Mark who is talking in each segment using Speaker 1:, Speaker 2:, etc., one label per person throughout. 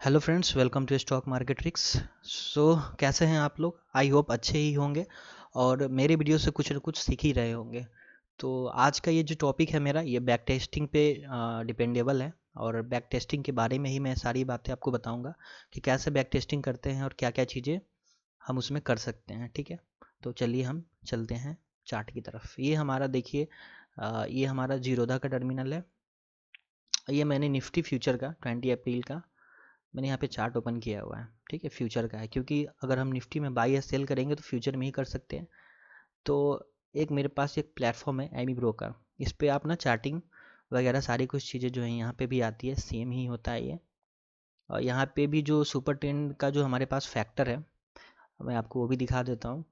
Speaker 1: Hello friends, welcome to stock market tricks. कैसे हैं आप लोग? आई होप अच्छे ही होंगे और मेरे वीडियो से कुछ न कुछ सीख ही रहे होंगे। तो आज का ये जो टॉपिक है मेरा, ये बैक टेस्टिंग पे डिपेंडेबल है। और बैक टेस्टिंग के बारे में ही मैं सारी बातें आपको बताऊंगा कि कैसे बैक टेस्टिंग करते हैं और क्या क्या चीज़ें हम उसमें कर सकते हैं। ठीक है, तो चलिए हम चलते हैं चार्ट की तरफ। ये हमारा देखिए, ये हमारा जीरोधा का टर्मिनल है। ये मैंने निफ्टी फ्यूचर का 20 अप्रैल का मैंने यहाँ पे चार्ट ओपन किया हुआ है। ठीक है, फ्यूचर का है, क्योंकि अगर हम निफ्टी में बाई या सेल करेंगे तो फ्यूचर में ही कर सकते हैं। तो एक मेरे पास एक प्लेटफॉर्म है एमी ब्रोकर। इस पे आप ना चार्टिंग वगैरह सारी कुछ चीज़ें जो है यहाँ पे भी आती है, सेम ही होता है ये। और यहाँ पे भी जो सुपर ट्रेंड का जो हमारे पास फैक्टर है, मैं आपको वो भी दिखा देता हूँ।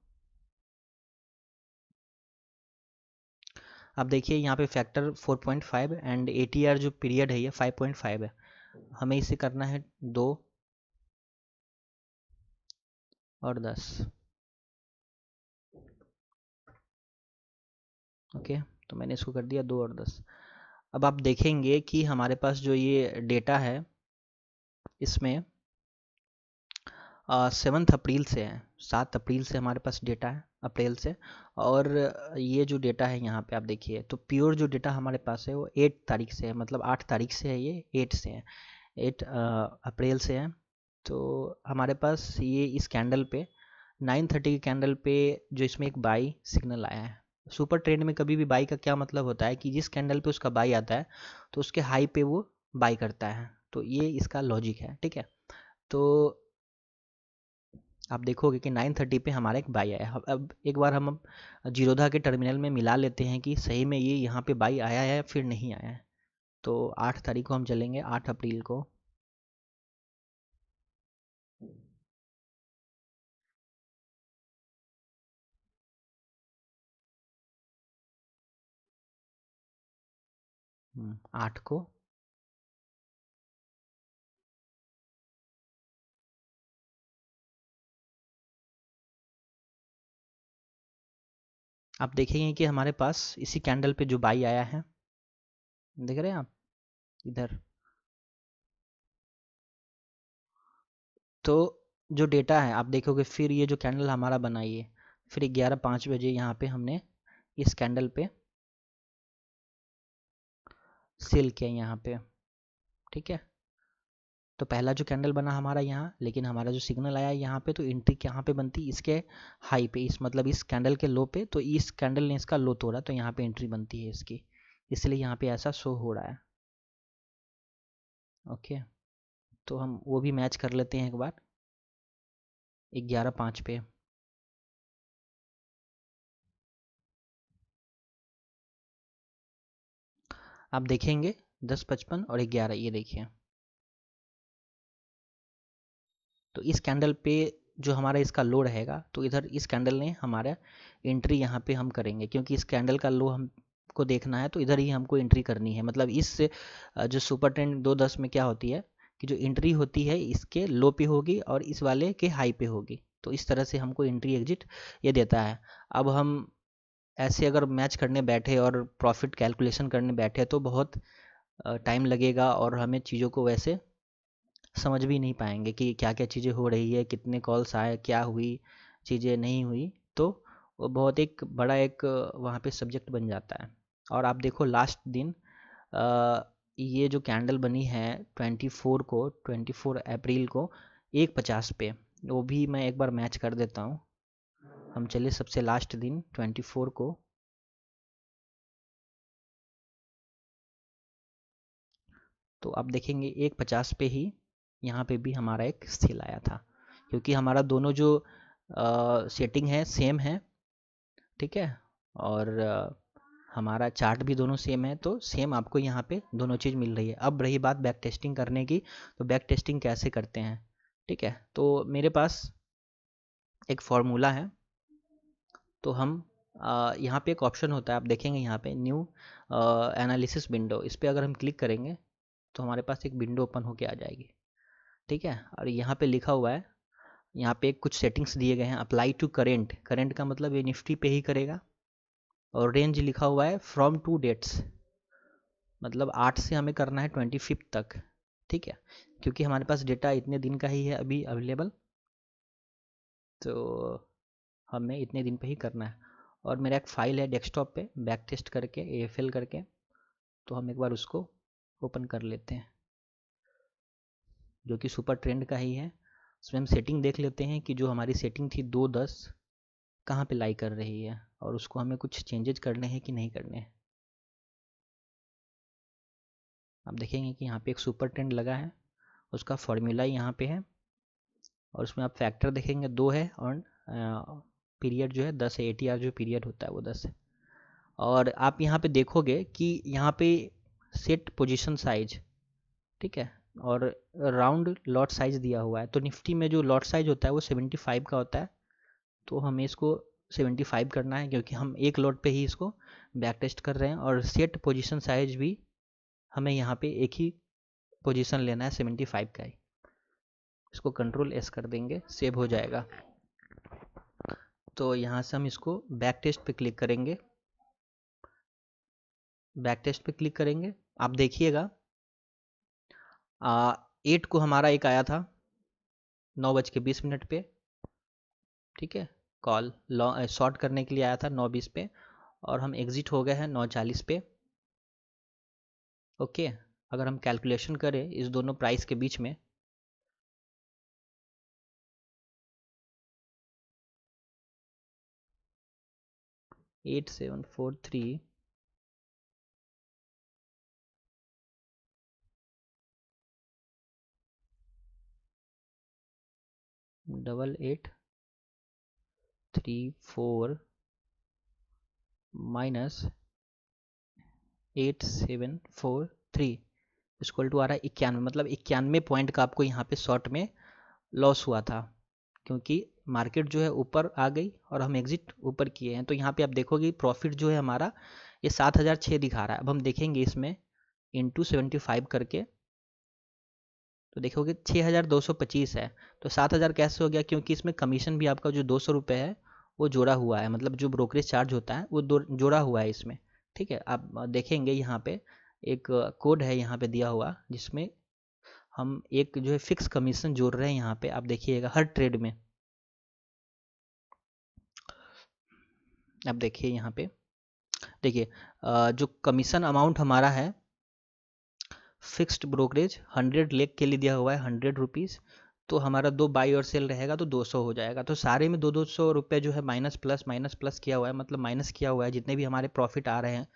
Speaker 1: आप देखिए यहाँ पे फैक्टर 4.5 एंड ATR जो पीरियड है ये 5.5 है। हमें इसे करना है 2 और 10। ओके, तो मैंने इसको कर दिया 2 और 10। अब आप देखेंगे कि हमारे पास जो ये डेटा है इसमें 7 अप्रैल से है। 7 अप्रैल से हमारे पास डेटा है, अप्रैल से। और ये जो डेटा है यहाँ पे आप देखिए, तो प्योर जो डेटा हमारे पास है वो 8 तारीख से है, मतलब 8 तारीख से है, ये 8 से है, 8 अप्रैल से है। तो हमारे पास ये इस कैंडल पे 9:30 के कैंडल पे जो इसमें एक बाई सिग्नल आया है। सुपर ट्रेंड में कभी भी बाई का क्या मतलब होता है कि जिस कैंडल पे उसका बाई आता है तो उसके हाई पे वो बाई करता है। तो ये इसका लॉजिक है। ठीक है, तो आप देखोगे कि 9:30 पे हमारा एक बाई आया है। अब एक बार हम जीरोधा के टर्मिनल में मिला लेते हैं कि सही में ये यहाँ पे बाई आया है फिर नहीं आया है। तो 8 तारीख को हम चलेंगे, 8 अप्रैल को। आठ को आप देखेंगे कि हमारे पास इसी कैंडल पे जो बाई आया है, देख रहे हैं आप इधर। तो जो डेटा है आप देखोगे, फिर ये जो कैंडल हमारा बना, ये फिर 11:05 यहाँ पे हमने इस कैंडल पे सेल किया यहाँ पे। ठीक है, तो पहला जो कैंडल बना हमारा यहाँ, लेकिन हमारा जो सिग्नल आया यहाँ पे, तो एंट्री कहाँ पे बनती, इसके हाई पे, इस मतलब इस कैंडल के लो पे। तो इस कैंडल ने इसका लो तोड़ा, तो यहाँ पे एंट्री बनती है इसकी, इसलिए यहाँ पे ऐसा शो हो रहा है। ओके, तो हम वो भी मैच कर लेते हैं एक बार 11:05 पे। आप देखेंगे 10:55 और 11, ये देखिए। तो इस कैंडल पे जो हमारा इसका लो रहेगा, तो इधर इस कैंडल ने हमारा एंट्री यहाँ पे हम करेंगे, क्योंकि इस कैंडल का लो हमको देखना है, तो इधर ही हमको एंट्री करनी है। मतलब इस जो सुपर ट्रेंड 2:10 में क्या होती है कि जो एंट्री होती है इसके लो पे होगी और इस वाले के हाई पे होगी। तो इस तरह से हमको एंट्री एग्जिट ये देता है। अब हम ऐसे अगर मैच करने बैठे और प्रॉफिट कैलकुलेशन करने बैठे तो बहुत टाइम लगेगा और हमें चीज़ों को वैसे समझ भी नहीं पाएंगे कि क्या क्या चीज़ें हो रही है, कितने कॉल्स आए, क्या हुई, चीज़ें नहीं हुई। तो वो बहुत एक बड़ा एक वहाँ पे सब्जेक्ट बन जाता है। और आप देखो लास्ट दिन ये जो कैंडल बनी है 24 अप्रैल को 1:50 पे, वो भी मैं एक बार मैच कर देता हूँ। हम चले सबसे लास्ट दिन 24 को, तो आप देखेंगे 1:50 पे ही यहाँ पे भी हमारा एक सेल आया था, क्योंकि हमारा दोनों जो सेटिंग है सेम है। ठीक है, और हमारा चार्ट भी दोनों सेम है, तो सेम आपको यहाँ पे दोनों चीज़ मिल रही है। अब रही बात बैक टेस्टिंग करने की, तो बैक टेस्टिंग कैसे करते हैं? ठीक है, तो मेरे पास एक फॉर्मूला है। तो हम यहाँ पे एक ऑप्शन होता है, आप देखेंगे यहाँ पे न्यू एनालिसिस विंडो, इस पर अगर हम क्लिक करेंगे तो हमारे पास एक विंडो ओपन होके आ जाएगी। ठीक है, और यहाँ पे लिखा हुआ है, यहाँ पे कुछ सेटिंग्स दिए गए हैं। अप्लाई टू करेंट, करेंट का मतलब ये निफ्टी पे ही करेगा। और रेंज लिखा हुआ है फ्रॉम 2 डेट्स, मतलब 8 से हमें करना है 25 तक। ठीक है, क्योंकि हमारे पास डेटा इतने दिन का ही है अभी अवेलेबल, तो हमें इतने दिन पे ही करना है। और मेरा एक फ़ाइल है डेस्कटॉप पे बैक टेस्ट करके AFL करके, तो हम एक बार उसको ओपन कर लेते हैं, जो कि सुपर ट्रेंड का ही है। उसमें हम सेटिंग देख लेते हैं कि जो हमारी सेटिंग थी 2.10 कहाँ पे लाई कर रही है, और उसको हमें कुछ चेंजेज करने हैं कि नहीं करने हैं। आप देखेंगे कि यहाँ पे एक सुपर ट्रेंड लगा है, उसका फॉर्मूला यहाँ पे है, और उसमें आप फैक्टर देखेंगे 2 है, और पीरियड जो है 10 है, ATR जो पीरियड होता है वो 10 है। और आप यहाँ पे देखोगे कि यहाँ पे सेट पोजीशन साइज, ठीक है, और राउंड लॉट साइज दिया हुआ है। तो निफ्टी में जो लॉट साइज होता है वो 75 का होता है, तो हमें इसको 75 करना है, क्योंकि हम एक लॉट पे ही इसको बैक टेस्ट कर रहे हैं। और सेट पोजीशन साइज भी हमें यहाँ पे एक ही पोजीशन लेना है 75 का ही। इसको Ctrl+S कर देंगे, सेव हो जाएगा। तो यहाँ से हम इसको बैक टेस्ट पे क्लिक करेंगे, बैक टेस्ट पे क्लिक करेंगे। आप देखिएगा 8 को हमारा एक आया था 9:20 पे, ठीक है, कॉल शॉर्ट करने के लिए आया था 9:20 पे, और हम एग्जिट हो गए हैं 9:40 पे। ओके, अगर हम कैलकुलेशन करें इस दोनों प्राइस के बीच में, एट 743 8834 माइनस 8743 इक्वल टू आ रहा है 91। मतलब 91 पॉइंट का आपको यहाँ पे शॉर्ट में लॉस हुआ था, क्योंकि मार्केट जो है ऊपर आ गई और हम एग्जिट ऊपर किए हैं। तो यहाँ पे आप देखोगे प्रॉफिट जो है हमारा ये 7006 दिखा रहा है। अब हम देखेंगे इसमें इंटू 75 करके, तो देखोगे 6225 है। तो 7000 कैसे हो गया, क्योंकि इसमें कमीशन भी आपका जो 200 रुपये है वो जोड़ा हुआ है, मतलब जो ब्रोकरेज चार्ज होता है वो जोड़ा हुआ है इसमें, ठीक है। आप देखेंगे यहाँ पे एक कोड है यहाँ पे दिया हुआ, जिसमें हम एक जो है फिक्स कमीशन जोड़ रहे हैं यहाँ पे। आप देखिएगा हर ट्रेड में, आप देखिए यहाँ पे, देखिए जो कमीशन अमाउंट हमारा है फिक्स्ड ब्रोकरेज 100 लेग के लिए दिया हुआ है 100 रुपीज़। तो हमारा 2 बाई और सेल रहेगा तो 200 हो जाएगा। तो सारे में 200 रुपये जो है माइनस प्लस किया हुआ है, मतलब माइनस किया हुआ है जितने भी हमारे प्रॉफिट आ रहे हैं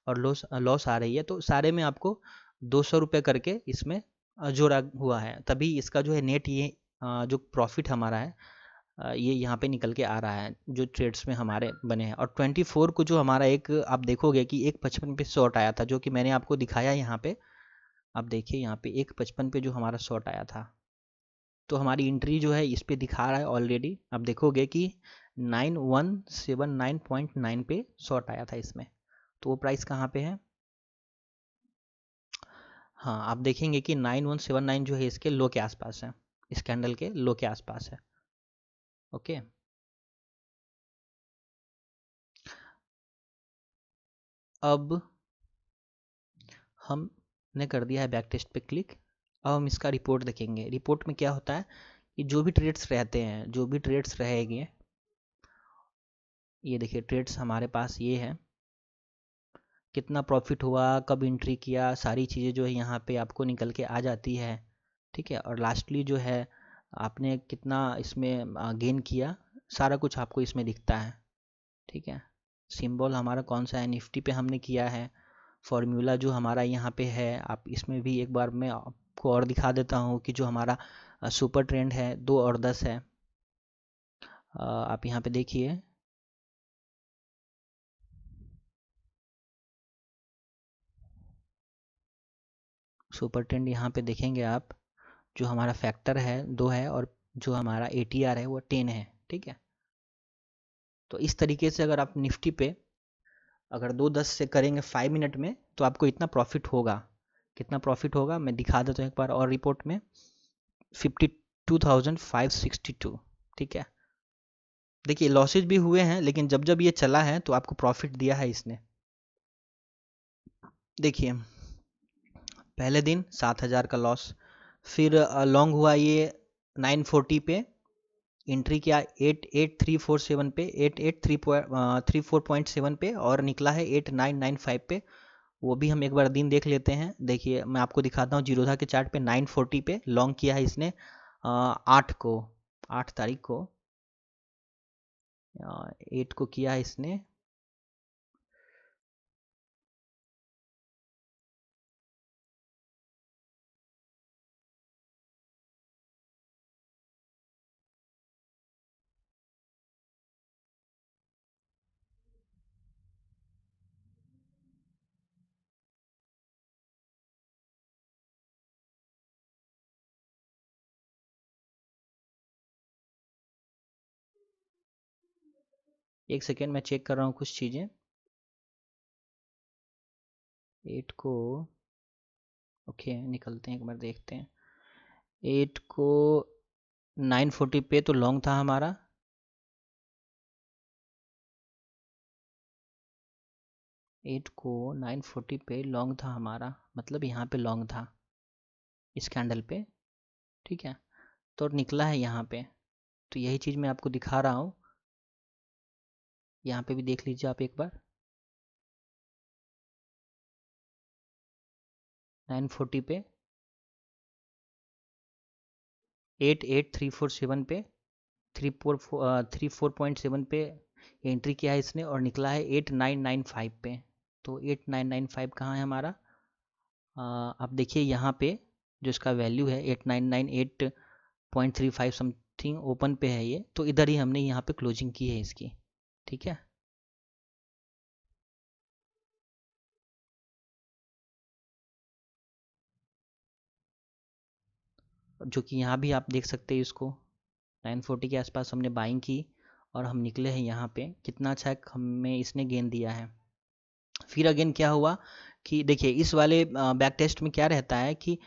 Speaker 1: और लॉस आ रही है, तो सारे में आपको 200 रुपये करके इसमें जोड़ा हुआ है। तभी इसका जो है नेट ये जो प्रॉफिट हमारा है ये यहाँ पे निकल के आ रहा है जो ट्रेड्स में हमारे बने हैं। और 24 को जो हमारा एक आप देखोगे कि 1:55 पे शॉर्ट आया था, जो कि मैंने आपको दिखाया यहाँ पे। आप देखिए यहाँ पे 1:55 पे जो हमारा शॉर्ट आया था, तो हमारी एंट्री जो है इस पे दिखा रहा है ऑलरेडी। आप देखोगे कि 9179.9 पे शॉर्ट आया था इसमें, तो वो प्राइस कहाँ पे है। हाँ, आप देखेंगे कि 9179 जो है इसके लो के आसपास है, इस कैंडल के लो के आसपास है। ओके, अब हमने कर दिया है बैक टेस्ट पे क्लिक। अब हम इसका रिपोर्ट देखेंगे। रिपोर्ट में क्या होता है कि जो भी ट्रेड्स रहते हैं, जो भी ट्रेड्स रहेंगे, ये देखिए ट्रेड्स हमारे पास ये है, कितना प्रॉफिट हुआ, कब एंट्री किया, सारी चीज़ें जो है यहाँ पे आपको निकल के आ जाती है, ठीक है। और लास्टली जो है आपने कितना इसमें गेन किया, सारा कुछ आपको इसमें दिखता है, ठीक है। सिंबल हमारा कौन सा है, निफ्टी पे हमने किया है। फॉर्मूला जो हमारा यहाँ पे है, आप इसमें भी एक बार मैं आपको और दिखा देता हूँ कि जो हमारा सुपर ट्रेंड है 2 और 10 है। आप यहाँ पे देखिए, सुपर ट्रेंड यहाँ पे देखेंगे आप, जो हमारा फैक्टर है 2 है, और जो हमारा ATR है वो 10 है, ठीक है। तो इस तरीके से अगर आप निफ्टी पे अगर 2:10 से करेंगे 5 मिनट में, तो आपको इतना प्रॉफिट होगा। कितना प्रॉफिट होगा मैं दिखा देता हूँ एक बार और रिपोर्ट में, 52,562, ठीक है। देखिए लॉसेज भी हुए हैं, लेकिन जब जब ये चला है तो आपको प्रॉफिट दिया है इसने। देखिए पहले दिन 7,000 का लॉस, फिर लॉन्ग हुआ ये 940 पे, एंट्री किया 88347 पे, 88334.7 पे, और निकला है 8995 पे। वो भी हम एक बार दिन देख लेते हैं। देखिए मैं आपको दिखाता हूँ, जीरोधा के चार्ट पे 940 पे लॉन्ग किया है इसने 8 तारीख को, 8 को किया है इसने। एक सेकेंड मैं चेक कर रहा हूँ कुछ चीज़ें। 8 को, ओके निकलते हैं एक बार देखते हैं। 8 को 940 पे तो लॉन्ग था हमारा, 8 को 940 पे लॉन्ग था हमारा, मतलब यहाँ पे लॉन्ग था इस कैंडल पे, ठीक है। तो निकला है यहाँ पे, तो यही चीज़ मैं आपको दिखा रहा हूँ। यहाँ पे भी देख लीजिए आप एक बार, 940 पे, 88347 पे, 34.7 पे एंट्री किया है इसने, और निकला है 8995 पे। तो 8995 कहाँ है हमारा, आप देखिए यहाँ पे जो इसका वैल्यू है 8998.35 समथिंग ओपन पे है ये, तो इधर ही हमने यहाँ पे क्लोजिंग की है इसकी, ठीक है। जो कि यहाँ भी आप देख सकते हैं इसको, 940 के आसपास हमने बाइंग की और हम निकले हैं यहाँ पे। कितना अच्छा है, हमें इसने गेन दिया है। फिर अगेन क्या हुआ कि देखिए इस वाले बैक टेस्ट में क्या रहता है कि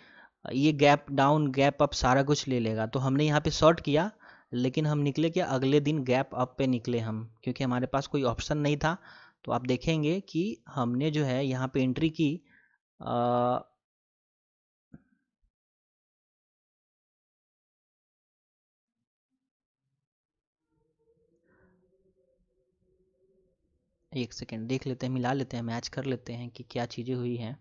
Speaker 1: ये गैप डाउन गैप अप सारा कुछ ले लेगा। तो हमने यहाँ पे शॉर्ट किया, लेकिन हम निकले क्या, अगले दिन गैप अप पे निकले हम, क्योंकि हमारे पास कोई ऑप्शन नहीं था। तो आप देखेंगे कि हमने जो है यहाँ पे एंट्री की, आ, एक सेकेंड देख लेते हैं, मिला लेते हैं, मैच कर लेते हैं कि क्या चीज़ें हुई हैं।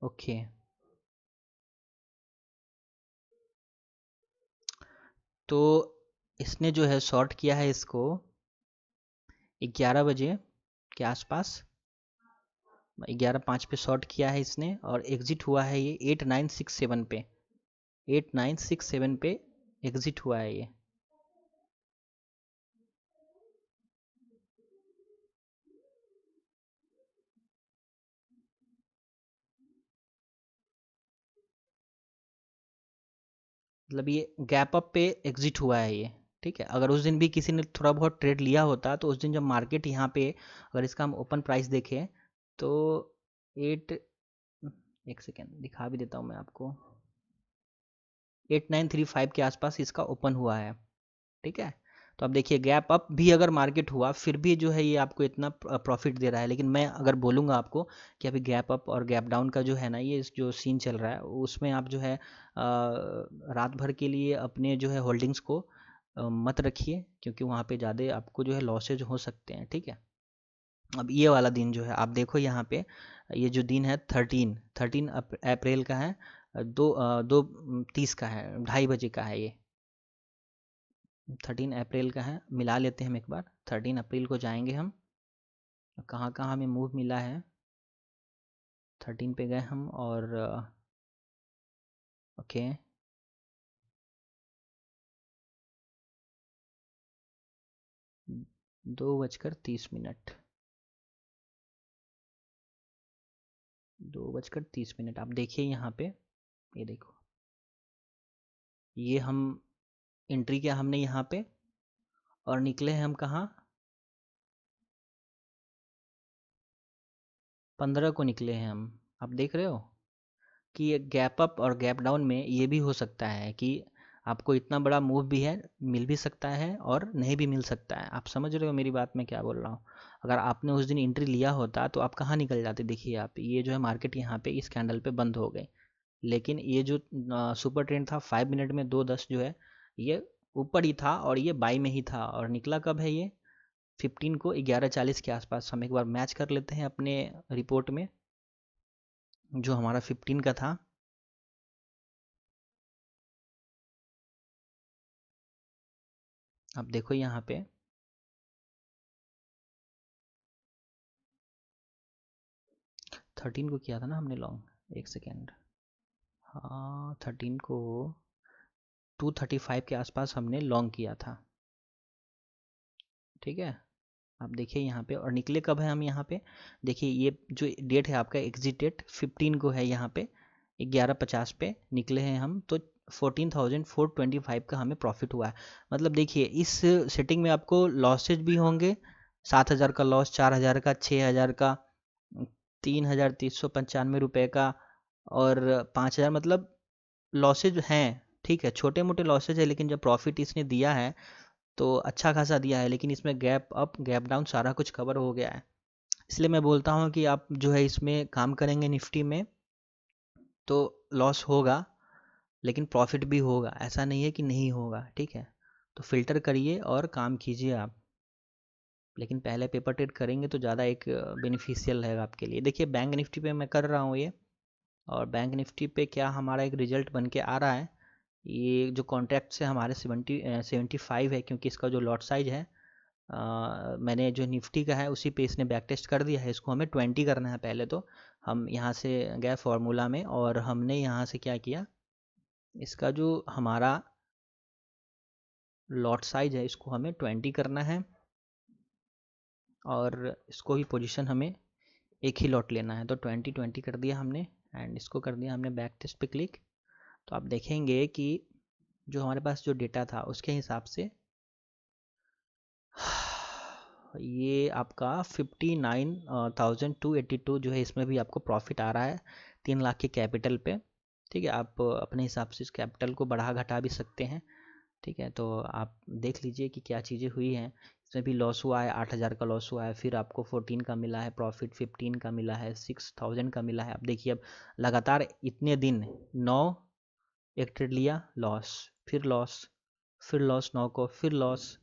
Speaker 1: ओके, तो इसने जो है शॉर्ट किया है इसको 11 बजे के आसपास, 11:05 पे शॉर्ट किया है इसने, और एग्जिट हुआ है ये 8967 पे, 8967 पे एग्जिट हुआ है ये। मतलब ये गैप अप पे एग्जिट हुआ है ये, ठीक है। अगर उस दिन भी किसी ने थोड़ा बहुत ट्रेड लिया होता, तो उस दिन जब मार्केट यहाँ पे, अगर इसका हम ओपन प्राइस देखें तो एट, एक सेकेंड दिखा भी देता हूँ मैं आपको, 8935 के आसपास इसका ओपन हुआ है, ठीक है। तो अब देखिए गैप अप भी अगर मार्केट हुआ फिर भी जो है ये आपको इतना प्रॉफिट दे रहा है। लेकिन मैं अगर बोलूँगा आपको कि अभी गैप अप और गैप डाउन का जो है ना, ये जो सीन चल रहा है, उसमें आप जो है रात भर के लिए अपने जो है होल्डिंग्स को मत रखिए, क्योंकि वहाँ पे ज़्यादा आपको जो है लॉसेज हो सकते हैं, ठीक है। अब ये वाला दिन जो है आप देखो यहाँ पे, ये जो दिन है 13 अप्रैल का है, 2:30 का है, 2:30 बजे का है ये, 13 अप्रैल का है। मिला लेते हैं हम एक बार, 13 अप्रैल को जाएंगे हम, कहाँ कहाँ हमें मूव मिला है। 13 पे गए हम, और ओके, 2:30, 2:30 आप देखिए यहाँ पे, ये देखो, ये हम एंट्री किया हमने यहाँ पे, और निकले हैं हम कहाँ, 15 को निकले हैं हम। आप देख रहे हो कि ये गैप अप और गैप डाउन में ये भी हो सकता है कि आपको इतना बड़ा मूव भी है, मिल भी सकता है और नहीं भी मिल सकता है। आप समझ रहे हो मेरी बात मैं क्या बोल रहा हूँ। अगर आपने उस दिन एंट्री लिया होता तो आप कहाँ निकल जाते। देखिए आप, ये जो है मार्केट यहाँ पे इस कैंडल पे बंद हो गई, लेकिन ये जो सुपर ट्रेंड था 5 मिनट में 2.10 जो है ये ऊपर ही था और ये बाई में ही था। और निकला कब है ये 15 को 11:40 के आसपास। हम एक बार मैच कर लेते हैं अपने रिपोर्ट में जो हमारा 15 का था। आप देखो यहाँ पे 13 को किया था ना हमने लॉन्ग, एक सेकेंड, हाँ 13 को 235 के आसपास हमने लॉन्ग किया था। ठीक है, आप देखिए यहाँ पे। और निकले कब है हम यहाँ पे, देखिए ये जो डेट है आपका एग्जिट डेट 15 को है, यहाँ पे 11:50 पे निकले हैं हम, तो 14,425 का हमें प्रॉफिट हुआ है। मतलब देखिए इस सेटिंग में आपको लॉसेज भी होंगे, 7,000 का लॉस, 4,000 का, 6,000 का, 3,395 रुपये का और 5,000, मतलब लॉसेज हैं। ठीक है, छोटे मोटे लॉसेज है, लेकिन जब प्रॉफिट इसने दिया है तो अच्छा खासा दिया है। लेकिन इसमें गैप अप गैप डाउन सारा कुछ कवर हो गया है। इसलिए मैं बोलता हूँ कि आप जो है इसमें काम करेंगे निफ्टी में तो लॉस होगा, लेकिन प्रॉफिट भी होगा, ऐसा नहीं है कि नहीं होगा। ठीक है, तो फिल्टर करिए और काम कीजिए आप। लेकिन पहले पेपर ट्रेड करेंगे तो ज़्यादा एक बेनिफिशियल रहेगा आपके लिए। देखिए बैंक निफ्टी पे मैं कर रहा हूँ ये, और बैंक निफ्टी पे क्या हमारा एक रिजल्ट बन के आ रहा है। ये जो कॉन्ट्रैक्ट से हमारे 75 है, क्योंकि इसका जो लॉट साइज है मैंने जो निफ्टी का है उसी पे इसने बैक टेस्ट कर दिया है। इसको हमें 20 करना है। पहले तो हम यहाँ से गए फॉर्मूला में और हमने यहाँ से क्या किया, इसका जो हमारा लॉट साइज है इसको हमें 20 करना है, और इसको भी पोजीशन हमें एक ही लॉट लेना है। तो 20 कर दिया हमने, एंड इसको कर दिया हमने बैक टेस्ट पे क्लिक। तो आप देखेंगे कि जो हमारे पास जो डेटा था उसके हिसाब से ये आपका 59,282 जो है, इसमें भी आपको प्रॉफिट आ रहा है 3 लाख के कैपिटल पे। ठीक है, आप अपने हिसाब से इस कैपिटल को बढ़ा घटा भी सकते हैं। ठीक है, तो आप देख लीजिए कि क्या चीज़ें हुई हैं। इसमें भी लॉस हुआ है, 8,000 का लॉस हुआ है, फिर आपको 14 का मिला है प्रॉफिट, 15 का मिला है, 6,000 का मिला है। अब देखिए अब लगातार इतने दिन 9 एक ट्रेड लिया, लॉस, फिर लॉस, फिर लॉस 9 को, फिर लॉस,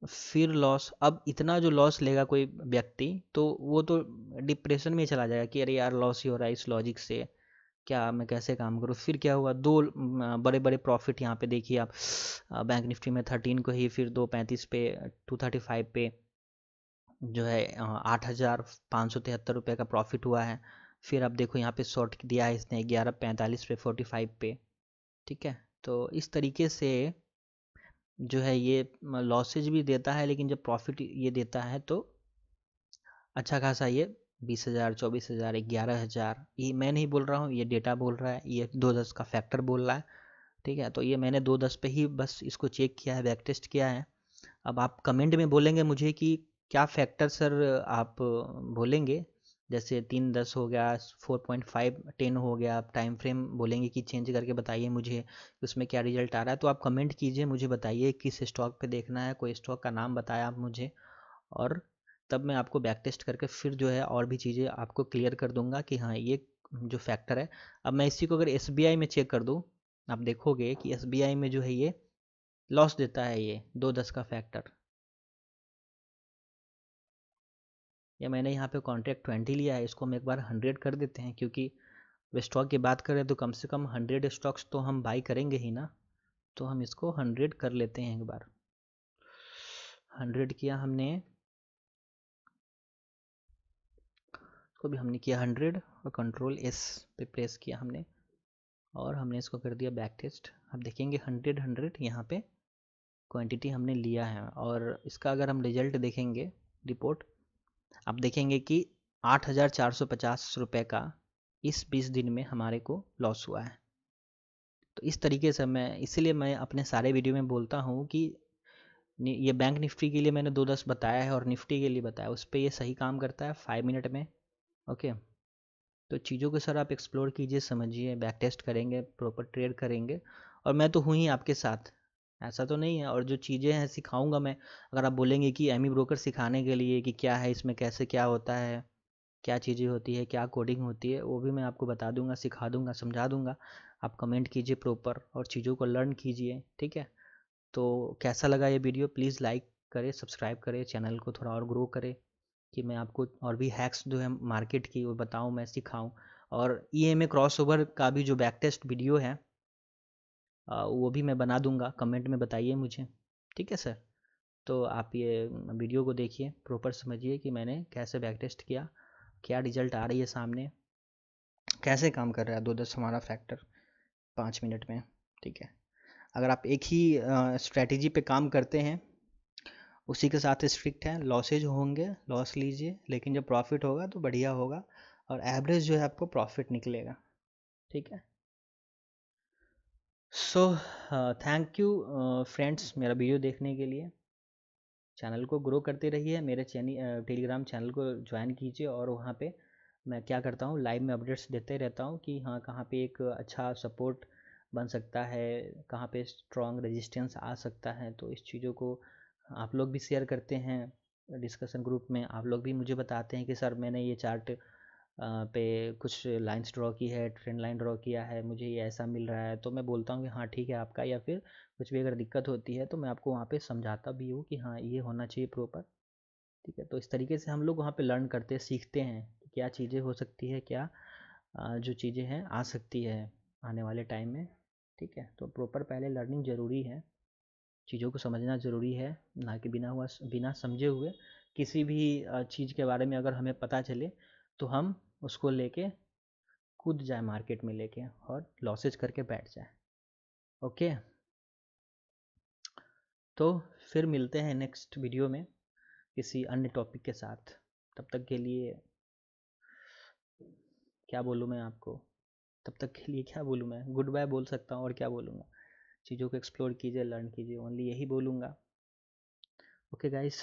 Speaker 1: फिर लॉस। अब इतना जो लॉस लेगा कोई व्यक्ति तो वो तो डिप्रेशन में चला जाएगा कि अरे यार लॉस ही हो रहा है इस लॉजिक से, क्या मैं कैसे काम करूँ। फिर क्या हुआ, दो बड़े बड़े प्रॉफिट यहाँ पे देखिए आप, बैंक निफ्टी में 13 को ही फिर 235 पे, 235 पे जो है 8,573 रुपये का प्रॉफिट हुआ है। फिर अब देखो यहाँ पे शॉर्ट दिया है इसने 11:45 पे, 45 पे। ठीक है, तो इस तरीके से जो है ये लॉसेज भी देता है, लेकिन जब प्रॉफिट ये देता है तो अच्छा खासा ये 20,000, 24,000, 11,000, ये मैं नहीं बोल रहा हूँ, ये डेटा बोल रहा है, ये 2.10 का फैक्टर बोल रहा है। ठीक है, तो ये मैंने 2.10 पे ही बस इसको चेक किया है, बैक टेस्ट किया है। अब आप कमेंट में बोलेंगे मुझे कि क्या फैक्टर सर आप बोलेंगे, जैसे 3.10 हो गया, 4.510 हो गया, आप टाइम फ्रेम बोलेंगे कि चेंज करके बताइए मुझे उसमें क्या रिजल्ट आ रहा है। तो आप कमेंट कीजिए, मुझे बताइए किस स्टॉक पे देखना है, कोई स्टॉक का नाम बताया आप मुझे, और तब मैं आपको बैक टेस्ट करके फिर जो है और भी चीज़ें आपको क्लियर कर दूंगा कि हाँ ये जो फैक्टर है। अब मैं इसी को अगर एसबीआई में चेक कर दूँ, आप देखोगे कि एसबीआई में जो है ये लॉस देता है, ये 2.10 का फैक्टर। या मैंने यहाँ पे कॉन्ट्रैक्ट 20 लिया है, इसको हम एक बार 100 कर देते हैं, क्योंकि स्टॉक की बात करें तो कम से कम 100 स्टॉक्स तो हम बाई करेंगे ही ना। तो हम इसको 100 कर लेते हैं एक बार। 100 किया हमने, इसको भी हमने किया 100 और कंट्रोल एस पे प्रेस किया हमने, और हमने इसको कर दिया बैक टेस्ट। अब देखेंगे 100 यहाँ पे क्वांटिटी हमने लिया है, और इसका अगर हम रिजल्ट देखेंगे रिपोर्ट, आप देखेंगे कि 8,450 रुपये का इस 20 दिन में हमारे को लॉस हुआ है। तो इस तरीके से मैं, इसीलिए मैं अपने सारे वीडियो में बोलता हूँ कि ये बैंक निफ्टी के लिए मैंने 2.10 बताया है और निफ्टी के लिए बताया, उस पर ये सही काम करता है 5 मिनट में। ओके, तो चीज़ों को सर आप एक्सप्लोर कीजिए, समझिए, बैक टेस्ट करेंगे, प्रॉपर ट्रेड करेंगे, और मैं तो हूँ ही आपके साथ, ऐसा तो नहीं है। और जो चीज़ें हैं सिखाऊंगा मैं। अगर आप बोलेंगे कि एमी ब्रोकर सिखाने के लिए कि क्या है इसमें, कैसे क्या होता है, क्या चीज़ें होती है, क्या कोडिंग होती है, वो भी मैं आपको बता दूंगा, सिखा दूंगा, समझा दूंगा। आप कमेंट कीजिए प्रॉपर और चीज़ों को लर्न कीजिए, ठीक है। तो कैसा लगा ये वीडियो, प्लीज़ लाइक करें, सब्सक्राइब करें, चैनल को थोड़ा और ग्रो करें, कि मैं आपको और भी हैक्स जो है मार्केट की वो बताऊं, मैं सिखाऊं। और ईएमए क्रॉसओवर का भी जो बैक टेस्ट वीडियो है वो भी मैं बना दूंगा, कमेंट में बताइए मुझे, ठीक है सर। तो आप ये वीडियो को देखिए, प्रॉपर समझिए कि मैंने कैसे बैक टेस्ट किया, क्या रिजल्ट आ रही है सामने, कैसे काम कर रहा है 2-10 हमारा फैक्टर 5 मिनट में, ठीक है। अगर आप एक ही स्ट्रैटेजी पे काम करते हैं, उसी के साथ स्ट्रिक्ट हैं, लॉसेज होंगे, लॉस लीजिए, लेकिन जब प्रॉफिट होगा तो बढ़िया होगा, और एवरेज जो है आपको प्रॉफिट निकलेगा, ठीक है। सो थैंक यू फ्रेंड्स मेरा वीडियो देखने के लिए। चैनल को ग्रो करते रहिए, मेरे टेलीग्राम चैनल को ज्वाइन कीजिए, और वहाँ पे मैं क्या करता हूँ, लाइव में अपडेट्स देते रहता हूँ कि हाँ कहाँ पे एक अच्छा सपोर्ट बन सकता है, कहाँ पे स्ट्रॉन्ग रेजिस्टेंस आ सकता है। तो इस चीज़ों को आप लोग भी शेयर करते हैं डिस्कशन ग्रुप में, आप लोग भी मुझे बताते हैं कि सर मैंने ये चार्ट पे कुछ लाइंस ड्रॉ की है, ट्रेंड लाइन ड्रॉ किया है, मुझे ये ऐसा मिल रहा है। तो मैं बोलता हूँ कि हाँ ठीक है आपका, या फिर कुछ भी अगर दिक्कत होती है तो मैं आपको वहाँ पे समझाता भी हूँ कि हाँ ये होना चाहिए प्रॉपर, ठीक है। तो इस तरीके से हम लोग वहाँ पे लर्न करते हैं, सीखते हैं कि क्या चीज़ें हो सकती है, क्या जो चीज़ें हैं आ सकती है आने वाले टाइम में, ठीक है। तो प्रॉपर पहले लर्निंग ज़रूरी है, चीज़ों को समझना ज़रूरी है, ना कि बिना समझे हुए किसी भी चीज़ के बारे में अगर हमें पता चले तो हम उसको लेके कूद जाए मार्केट में लेके और लॉसेज करके बैठ जाए, ओके। तो फिर मिलते हैं नेक्स्ट वीडियो में किसी अन्य टॉपिक के साथ। तब तक के लिए क्या बोलूँ मैं आपको, तब तक के लिए क्या बोलूँ मैं, गुड बाय बोल सकता हूँ और क्या बोलूँगा। चीज़ों को एक्सप्लोर कीजिए, लर्न कीजिए, ओनली यही बोलूँगा। Okay guys,